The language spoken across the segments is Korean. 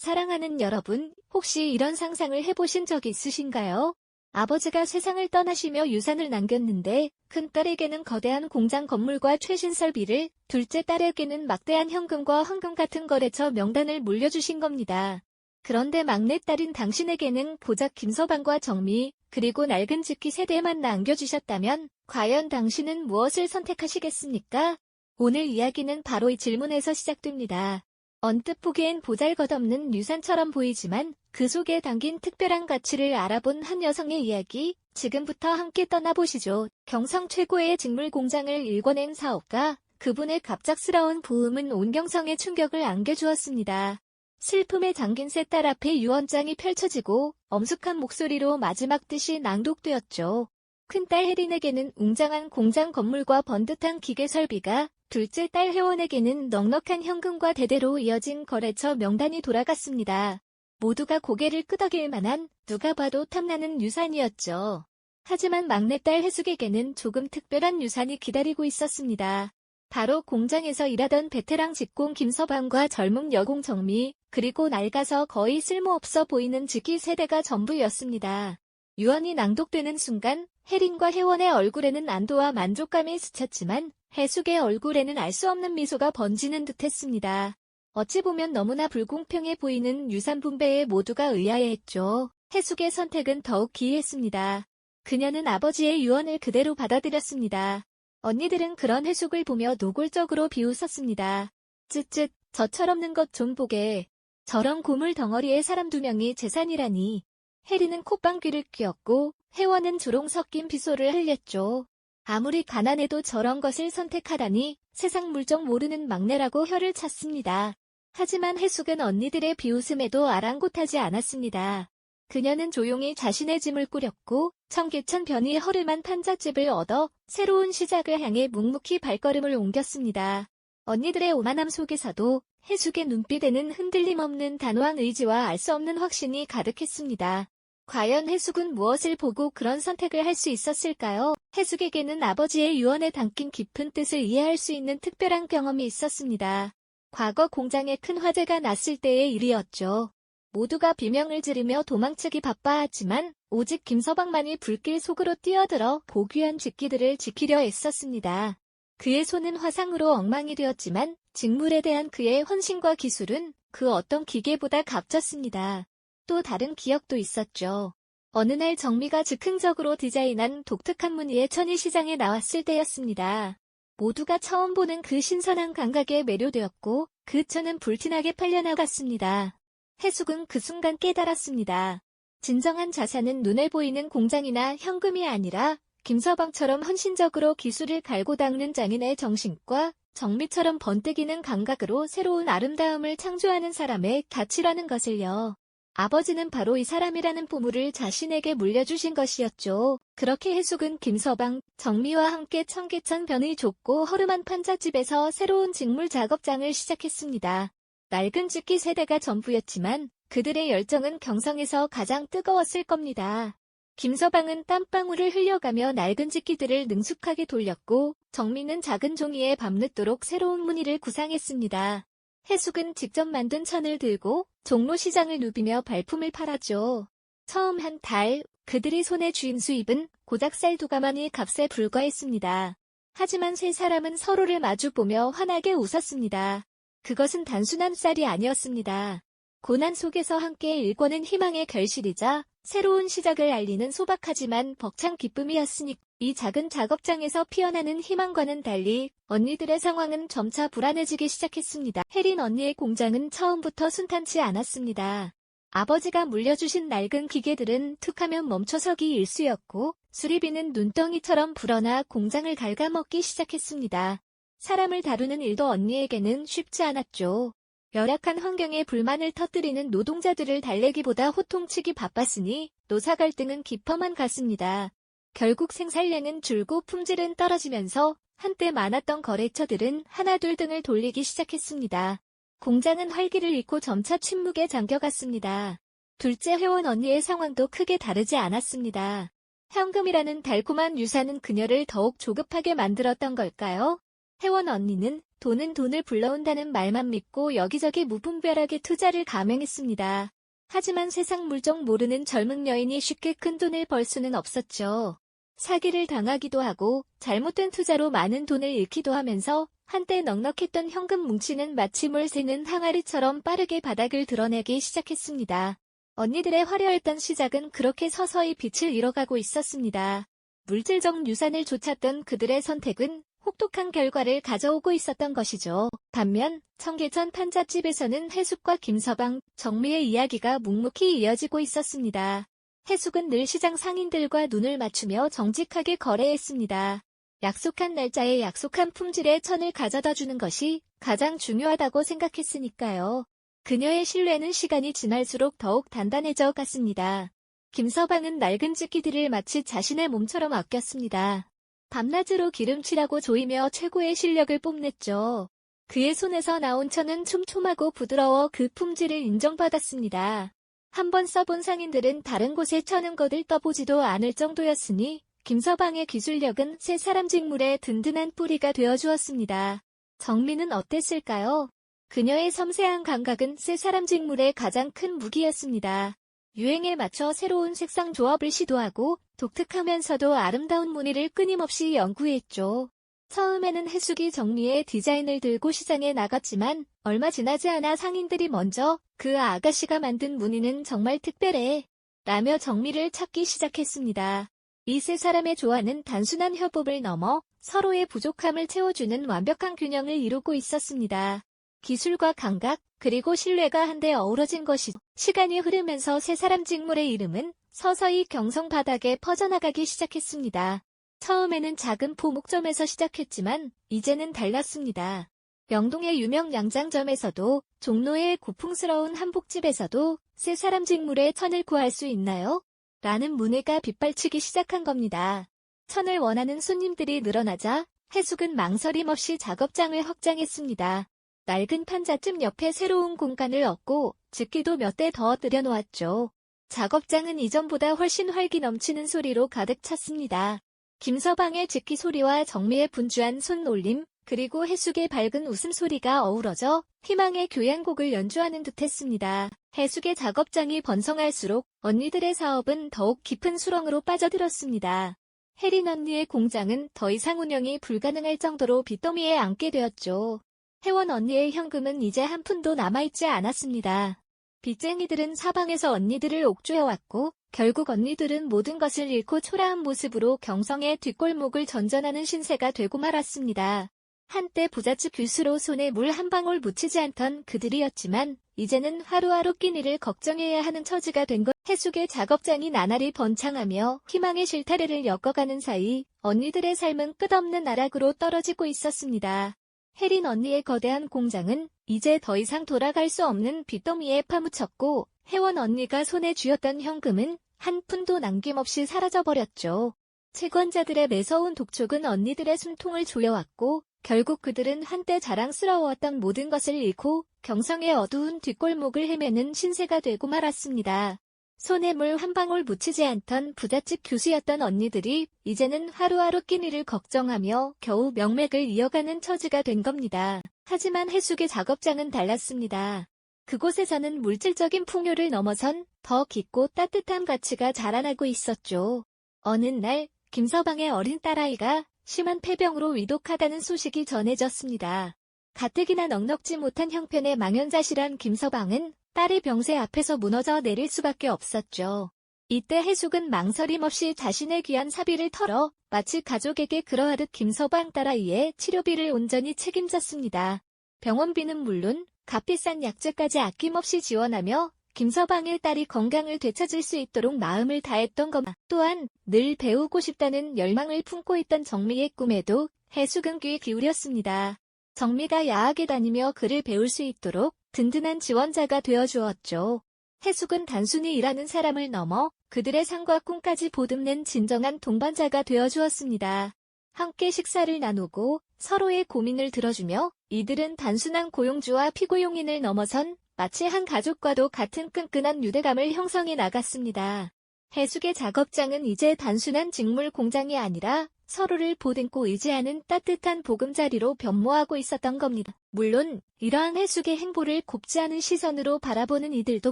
사랑하는 여러분, 혹시 이런 상상을 해보신 적 있으신가요? 아버지가 세상을 떠나시며 유산을 남겼는데 큰딸에게는 거대한 공장 건물과 최신 설비를, 둘째 딸에게는 막대한 현금과 황금 같은 거래처 명단을 물려주신 겁니다. 그런데 막내딸인 당신에게는 고작 김서방과 정미, 그리고 낡은 직기 세대만 남겨주셨다면 과연 당신은 무엇을 선택하시겠습니까? 오늘 이야기는 바로 이 질문에서 시작됩니다. 언뜻 보기엔 보잘것없는 유산처럼 보이지만 그 속에 담긴 특별한 가치를 알아본 한 여성의 이야기, 지금부터 함께 떠나보시죠. 경성 최고의 직물 공장을 일궈낸 사업가, 그분의 갑작스러운 부음은 온 경성에 충격을 안겨주었습니다. 슬픔에 잠긴 세 딸 앞에 유언장이 펼쳐지고 엄숙한 목소리로 마지막 뜻이 낭독되었죠. 큰딸 혜린에게는 웅장한 공장 건물과 번듯한 기계 설비가, 둘째 딸 혜원에게는 넉넉한 현금과 대대로 이어진 거래처 명단이 돌아갔습니다. 모두가 고개를 끄덕일 만한 누가 봐도 탐나는 유산이었죠. 하지만 막내딸 혜숙에게는 조금 특별한 유산이 기다리고 있었습니다. 바로 공장에서 일하던 베테랑 직공 김서방과 젊은 여공 정미, 그리고 낡아서 거의 쓸모없어 보이는 직기 세대가 전부였습니다. 유언이 낭독되는 순간 혜린과 혜원의 얼굴에는 안도와 만족감이 스쳤지만 혜숙의 얼굴에는 알 수 없는 미소가 번지는 듯했습니다. 어찌 보면 너무나 불공평해 보이는 유산 분배에 모두가 의아해했죠. 혜숙의 선택은 더욱 기이했습니다. 그녀는 아버지의 유언을 그대로 받아들였습니다. 언니들은 그런 혜숙을 보며 노골적으로 비웃었습니다. 쯧쯧, 저 철없는 것 좀 보게. 저런 고물 덩어리에 사람 2명이 재산이라니. 혜린은 콧방귀를 뀌었고 혜원은 조롱 섞인 비소를 흘렸죠. 아무리 가난해도 저런 것을 선택하다니 세상 물정 모르는 막내라고 혀를 찼습니다. 하지만 혜숙은 언니들의 비웃음에도 아랑곳하지 않았습니다. 그녀는 조용히 자신의 짐을 꾸렸고 청계천 변이 허름한 판잣집을 얻어 새로운 시작을 향해 묵묵히 발걸음을 옮겼습니다. 언니들의 오만함 속에서도 혜숙의 눈빛에는 흔들림 없는 단호한 의지와 알 수 없는 확신이 가득했습니다. 과연 혜숙은 무엇을 보고 그런 선택을 할 수 있었을까요? 혜숙에게는 아버지의 유언에 담긴 깊은 뜻을 이해할 수 있는 특별한 경험이 있었습니다. 과거 공장에 큰 화재가 났을 때의 일이었죠. 모두가 비명을 지르며 도망치기 바빠하지만 오직 김서방만이 불길 속으로 뛰어들어 고귀한 직기들을 지키려 애썼습니다. 그의 손은 화상으로 엉망이 되었지만 직물에 대한 그의 헌신과 기술은 그 어떤 기계보다 값졌습니다. 또 다른 기억도 있었죠. 어느 날 정미가 즉흥적으로 디자인한 독특한 무늬의 천이 시장에 나왔을 때였습니다. 모두가 처음 보는 그 신선한 감각에 매료되었고 그 천은 불티나게 팔려나갔습니다. 혜숙은 그 순간 깨달았습니다. 진정한 자산은 눈에 보이는 공장이나 현금이 아니라 김서방처럼 헌신적으로 기술을 갈고 닦는 장인의 정신과 정미처럼 번뜩이는 감각으로 새로운 아름다움을 창조하는 사람의 가치라는 것을요. 아버지는 바로 이 사람이라는 보물을 자신에게 물려주신 것이었죠. 그렇게 혜숙은 김서방, 정미와 함께 청계천 변의 좁고 허름한 판잣집에서 새로운 직물 작업장을 시작했습니다. 낡은 직기 세대가 전부였지만 그들의 열정은 경성에서 가장 뜨거웠을 겁니다. 김서방은 땀방울을 흘려가며 낡은 직기들을 능숙하게 돌렸고 정미는 작은 종이에 밤늦도록 새로운 무늬를 구상했습니다. 혜숙은 직접 만든 천을 들고 종로 시장을 누비며 발품을 팔았죠. 처음 한 달, 그들이 손에 쥔 수입은 고작 쌀 2가마니 값에 불과했습니다. 하지만 세 사람은 서로를 마주보며 환하게 웃었습니다. 그것은 단순한 쌀이 아니었습니다. 고난 속에서 함께 일궈낸 희망의 결실이자 새로운 시작을 알리는 소박하지만 벅찬 기쁨이었으니 이 작은 작업장에서 피어나는 희망과는 달리 언니들의 상황은 점차 불안해지기 시작했습니다. 혜린 언니의 공장은 처음부터 순탄치 않았습니다. 아버지가 물려주신 낡은 기계들은 툭하면 멈춰서기 일쑤였고 수리비는 눈덩이처럼 불어나 공장을 갉아먹기 시작했습니다. 사람을 다루는 일도 언니에게는 쉽지 않았죠. 열악한 환경에 불만을 터뜨리는 노동자들을 달래기보다 호통치기 바빴으니 노사 갈등은 깊어만 갔습니다. 결국 생산량은 줄고 품질은 떨어지면서 한때 많았던 거래처들은 하나둘 등을 돌리기 시작했습니다. 공장은 활기를 잃고 점차 침묵에 잠겨갔습니다. 둘째 회원 언니의 상황도 크게 다르지 않았습니다. 현금이라는 달콤한 유산은 그녀를 더욱 조급하게 만들었던 걸까요? 혜원 언니는 돈은 돈을 불러온다는 말만 믿고 여기저기 무분별하게 투자를 감행했습니다. 하지만 세상 물정 모르는 젊은 여인이 쉽게 큰 돈을 벌 수는 없었죠. 사기를 당하기도 하고 잘못된 투자로 많은 돈을 잃기도 하면서 한때 넉넉했던 현금 뭉치는 마치 물 새는 항아리처럼 빠르게 바닥을 드러내기 시작했습니다. 언니들의 화려했던 시작은 그렇게 서서히 빛을 잃어가고 있었습니다. 물질적 유산을 좇았던 그들의 선택은 혹독한 결과를 가져오고 있었던 것이죠. 반면 청계천 판잣집에서는 해숙과 김서방, 정미의 이야기가 묵묵히 이어지고 있었습니다. 해숙은 늘 시장 상인들과 눈을 맞추며 정직하게 거래했습니다. 약속한 날짜에 약속한 품질의 천을 가져다 주는 것이 가장 중요하다고 생각했으니까요. 그녀의 신뢰는 시간이 지날수록 더욱 단단해져 갔습니다. 김서방은 낡은 찌끼들을 마치 자신의 몸처럼 아꼈습니다. 밤낮으로 기름칠하고 조이며 최고의 실력을 뽐냈죠. 그의 손에서 나온 천은 촘촘하고 부드러워 그 품질을 인정받았습니다. 한번 써본 상인들은 다른 곳에 천은 거들 떠보지도 않을 정도였으니 김서방의 기술력은 세 사람 직물의 든든한 뿌리가 되어주었습니다. 정미는 어땠을까요? 그녀의 섬세한 감각은 세 사람 직물의 가장 큰 무기였습니다. 유행에 맞춰 새로운 색상 조합을 시도하고 독특하면서도 아름다운 무늬를 끊임없이 연구했죠. 처음에는 해숙이 정미의 디자인을 들고 시장에 나갔지만 얼마 지나지 않아 상인들이 먼저 그 아가씨가 만든 무늬는 정말 특별해 라며 정미를 찾기 시작했습니다. 이 세 사람의 조화는 단순한 협업을 넘어 서로의 부족함을 채워주는 완벽한 균형을 이루고 있었습니다. 기술과 감각, 그리고 신뢰가 한데 어우러진 것이죠. 시간이 흐르면서 세 사람 직물의 이름은 서서히 경성 바닥에 퍼져나가기 시작했습니다. 처음에는 작은 포목점에서 시작했지만 이제는 달랐습니다. 명동의 유명 양장점에서도 종로의 고풍스러운 한복집에서도 세 사람 직물의 천을 구할 수 있나요? 라는 문의가 빗발치기 시작한 겁니다. 천을 원하는 손님들이 늘어나자 해숙은 망설임 없이 작업장을 확장했습니다. 낡은 판잣집 옆에 새로운 공간을 얻고 집기도 몇 대 더 들여놓았죠. 작업장은 이전보다 훨씬 활기 넘치는 소리로 가득 찼습니다. 김서방의 집기 소리와 정미의 분주한 손놀림, 그리고 해숙의 밝은 웃음소리가 어우러져 희망의 교향곡을 연주하는 듯했습니다. 해숙의 작업장이 번성할수록 언니들의 사업은 더욱 깊은 수렁으로 빠져들었습니다. 혜린 언니의 공장은 더 이상 운영이 불가능할 정도로 빚더미에 앉게 되었죠. 혜원 언니의 현금은 이제 한 푼도 남아있지 않았습니다. 빚쟁이들은 사방에서 언니들을 옥죄어왔고 결국 언니들은 모든 것을 잃고 초라한 모습으로 경성의 뒷골목을 전전하는 신세가 되고 말았습니다. 한때 부잣집 교수로 손에 물 한 방울 묻히지 않던 그들이었지만 이제는 하루하루 끼니를 걱정해야 하는 처지가 된 것. 해숙의 작업장이 나날이 번창하며 희망의 실타래를 엮어가는 사이 언니들의 삶은 끝없는 나락으로 떨어지고 있었습니다. 혜린 언니의 거대한 공장은 이제 더 이상 돌아갈 수 없는 빚더미에 파묻혔고 혜원 언니가 손에 쥐었던 현금은 한 푼도 남김없이 사라져버렸죠. 채권자들의 매서운 독촉은 언니들의 숨통을 조여왔고 결국 그들은 한때 자랑스러웠던 모든 것을 잃고 경성의 어두운 뒷골목을 헤매는 신세가 되고 말았습니다. 손에 물 한 방울 묻히지 않던 부잣집 교수였던 언니들이 이제는 하루하루 끼니를 걱정하며 겨우 명맥을 이어가는 처지가 된 겁니다. 하지만 해숙의 작업장은 달랐습니다. 그곳에서는 물질적인 풍요를 넘어선 더 깊고 따뜻한 가치가 자라나고 있었죠. 어느 날 김서방의 어린 딸아이가 심한 폐병으로 위독하다는 소식이 전해졌습니다. 가뜩이나 넉넉지 못한 형편의 망연자실한 김서방은 딸의 병세 앞에서 무너져 내릴 수밖에 없었죠. 이때 해숙은 망설임 없이 자신의 귀한 사비를 털어 마치 가족에게 그러하듯 김서방 딸아이의 치료비를 온전히 책임졌습니다. 병원비는 물론 값비싼 약재까지 아낌없이 지원하며 김서방의 딸이 건강을 되찾을 수 있도록 마음을 다했던 것. 또한 늘 배우고 싶다는 열망을 품고 있던 정미의 꿈에도 해숙은 귀 기울였습니다. 정미가 야학에 다니며 글을 배울 수 있도록 든든한 지원자가 되어주었죠. 해숙은 단순히 일하는 사람을 넘어 그들의 삶과 꿈까지 보듬는 진정한 동반자가 되어주었습니다. 함께 식사를 나누고 서로의 고민을 들어주며 이들은 단순한 고용주와 피고용인을 넘어선 마치 한 가족과도 같은 끈끈한 유대감을 형성해 나갔습니다. 해숙의 작업장은 이제 단순한 직물 공장이 아니라 서로를 보듬고 의지하는 따뜻한 보금자리로 변모하고 있었던 겁니다. 물론 이러한 해숙의 행보를 곱지 않은 시선으로 바라보는 이들도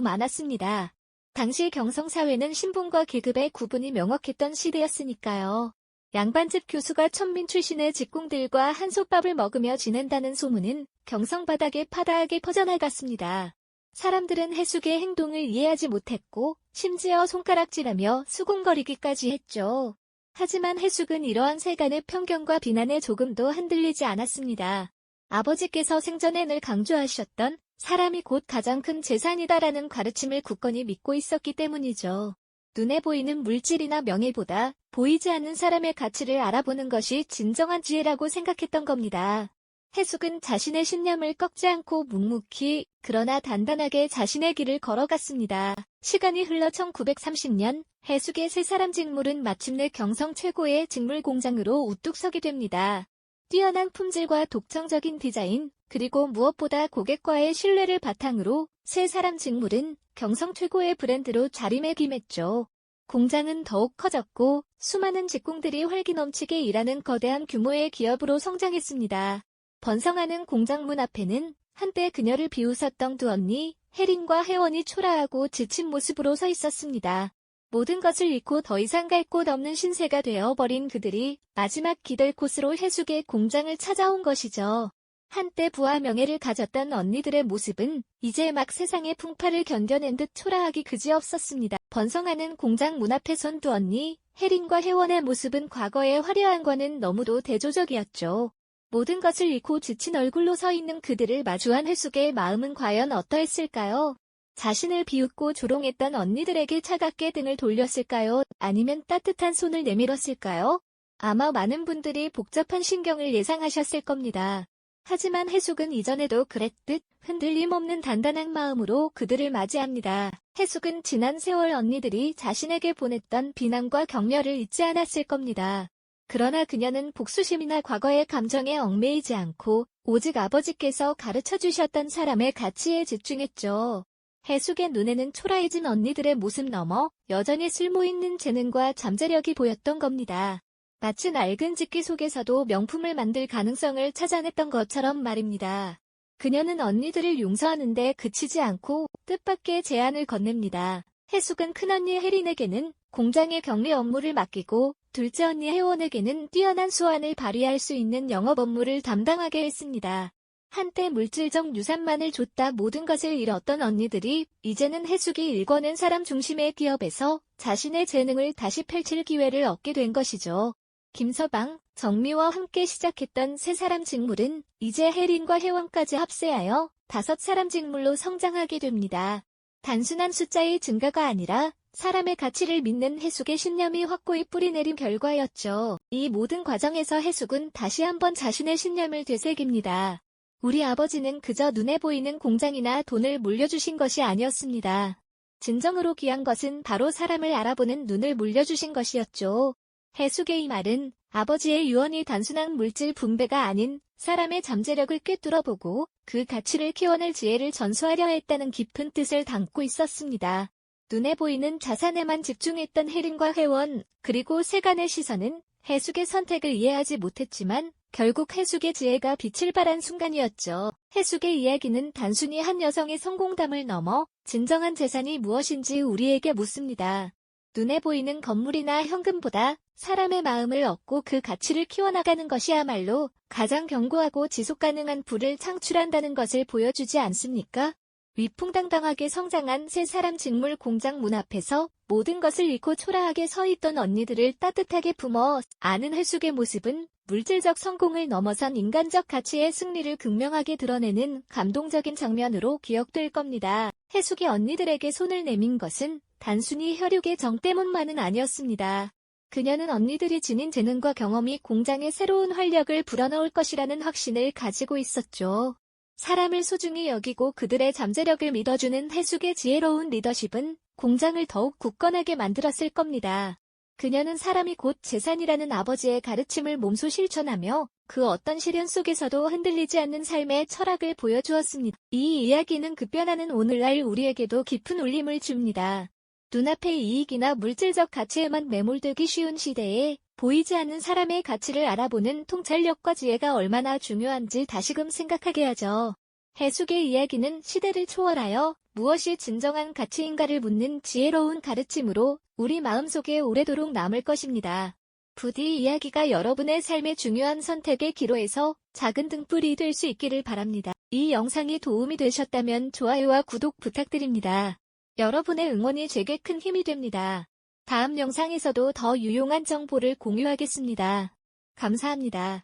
많았습니다. 당시 경성사회는 신분과 계급의 구분이 명확했던 시대였으니까요. 양반집 교수가 천민 출신의 직공들과 한솥밥을 먹으며 지낸다는 소문은 경성바닥에 파다하게 퍼져나갔습니다. 사람들은 해숙의 행동을 이해하지 못했고 심지어 손가락질하며 수군거리기까지 했죠. 하지만 해숙은 이러한 세간의 편견과 비난에 조금도 흔들리지 않았습니다. 아버지께서 생전에 늘 강조하셨던 사람이 곧 가장 큰 재산이다라는 가르침을 굳건히 믿고 있었기 때문이죠. 눈에 보이는 물질이나 명예보다 보이지 않는 사람의 가치를 알아보는 것이 진정한 지혜라고 생각했던 겁니다. 해숙은 자신의 신념을 꺾지 않고 묵묵히 그러나 단단하게 자신의 길을 걸어갔습니다. 시간이 흘러 1930년 해숙의 세 사람 직물은 마침내 경성 최고의 직물 공장으로 우뚝 서게 됩니다. 뛰어난 품질과 독창적인 디자인, 그리고 무엇보다 고객과의 신뢰를 바탕으로 세 사람 직물은 경성 최고의 브랜드로 자리매김했죠. 공장은 더욱 커졌고 수많은 직공들이 활기 넘치게 일하는 거대한 규모의 기업으로 성장했습니다. 번성하는 공장 문 앞에는 한때 그녀를 비웃었던 두 언니, 혜린과 혜원이 초라하고 지친 모습으로 서 있었습니다. 모든 것을 잃고 더 이상 갈 곳 없는 신세가 되어버린 그들이 마지막 기댈 곳으로 해숙의 공장을 찾아온 것이죠. 한때 부와 명예를 가졌던 언니들의 모습은 이제 막 세상의 풍파를 견뎌낸 듯 초라하기 그지없었습니다. 번성하는 공장 문 앞에 선 두 언니, 혜린과 혜원의 모습은 과거의 화려함과는 너무도 대조적이었죠. 모든 것을 잃고 지친 얼굴로 서 있는 그들을 마주한 해숙의 마음은 과연 어떠했을까요? 자신을 비웃고 조롱했던 언니들에게 차갑게 등을 돌렸을까요? 아니면 따뜻한 손을 내밀었을까요? 아마 많은 분들이 복잡한 심경을 예상하셨을 겁니다. 하지만 해숙은 이전에도 그랬듯 흔들림 없는 단단한 마음으로 그들을 맞이합니다. 해숙은 지난 세월 언니들이 자신에게 보냈던 비난과 격려를 잊지 않았을 겁니다. 그러나 그녀는 복수심이나 과거의 감정에 얽매이지 않고 오직 아버지께서 가르쳐주셨던 사람의 가치에 집중했죠. 해숙의 눈에는 초라해진 언니들의 모습 너머 여전히 쓸모있는 재능과 잠재력이 보였던 겁니다. 마치 낡은 집기 속에서도 명품을 만들 가능성을 찾아냈던 것처럼 말입니다. 그녀는 언니들을 용서하는 데 그치지 않고 뜻밖의 제안을 건넵니다. 해숙은 큰언니 혜린에게는 공장의 격리 업무를 맡기고 둘째 언니 혜원에게는 뛰어난 수완을 발휘할 수 있는 영업 업무를 담당하게 했습니다. 한때 물질적 유산만을 줬다 모든 것을 잃었던 언니들이 이제는 해숙이 일궈낸 사람 중심의 기업에서 자신의 재능을 다시 펼칠 기회를 얻게 된 것이죠. 김서방, 정미와 함께 시작했던 세 사람 직물은 이제 혜린과 혜원까지 합세하여 5사람 직물로 성장하게 됩니다. 단순한 숫자의 증가가 아니라 사람의 가치를 믿는 해숙의 신념이 확고히 뿌리내린 결과였죠. 이 모든 과정에서 해숙은 다시 한번 자신의 신념을 되새깁니다. 우리 아버지는 그저 눈에 보이는 공장이나 돈을 물려주신 것이 아니었습니다. 진정으로 귀한 것은 바로 사람을 알아보는 눈을 물려주신 것이었죠. 해숙의 이 말은 아버지의 유언이 단순한 물질 분배가 아닌 사람의 잠재력을 꿰뚫어보고 그 가치를 키워낼 지혜를 전수하려 했다는 깊은 뜻을 담고 있었습니다. 눈에 보이는 자산에만 집중했던 혜린과 혜원, 그리고 세간의 시선은 해숙의 선택을 이해하지 못했지만 결국 해숙의 지혜가 빛을 발한 순간이었죠. 해숙의 이야기는 단순히 한 여성의 성공담을 넘어 진정한 재산이 무엇인지 우리에게 묻습니다. 눈에 보이는 건물이나 현금보다 사람의 마음을 얻고 그 가치를 키워나가는 것이야말로 가장 견고하고 지속가능한 부를 창출한다는 것을 보여주지 않습니까? 위풍당당하게 성장한 세 사람 직물 공장 문 앞에서 모든 것을 잃고 초라하게 서 있던 언니들을 따뜻하게 품어 안은 해숙의 모습은 물질적 성공을 넘어선 인간적 가치의 승리를 극명하게 드러내는 감동적인 장면으로 기억될 겁니다. 해숙이 언니들에게 손을 내민 것은 단순히 혈육의 정 때문만은 아니었습니다. 그녀는 언니들이 지닌 재능과 경험이 공장에 새로운 활력을 불어넣을 것이라는 확신을 가지고 있었죠. 사람을 소중히 여기고 그들의 잠재력을 믿어주는 해숙의 지혜로운 리더십은 공장을 더욱 굳건하게 만들었을 겁니다. 그녀는 사람이 곧 재산이라는 아버지의 가르침을 몸소 실천하며 그 어떤 시련 속에서도 흔들리지 않는 삶의 철학을 보여주었습니다. 이 이야기는 급변하는 오늘날 우리에게도 깊은 울림을 줍니다. 눈앞의 이익이나 물질적 가치에만 매몰되기 쉬운 시대에 보이지 않는 사람의 가치를 알아보는 통찰력과 지혜가 얼마나 중요한지 다시금 생각하게 하죠. 해숙의 이야기는 시대를 초월하여 무엇이 진정한 가치인가를 묻는 지혜로운 가르침으로 우리 마음속에 오래도록 남을 것입니다. 부디 이야기가 여러분의 삶의 중요한 선택의 기로에서 작은 등불이 될 수 있기를 바랍니다. 이 영상이 도움이 되셨다면 좋아요와 구독 부탁드립니다. 여러분의 응원이 제게 큰 힘이 됩니다. 다음 영상에서도 더 유용한 정보를 공유하겠습니다. 감사합니다.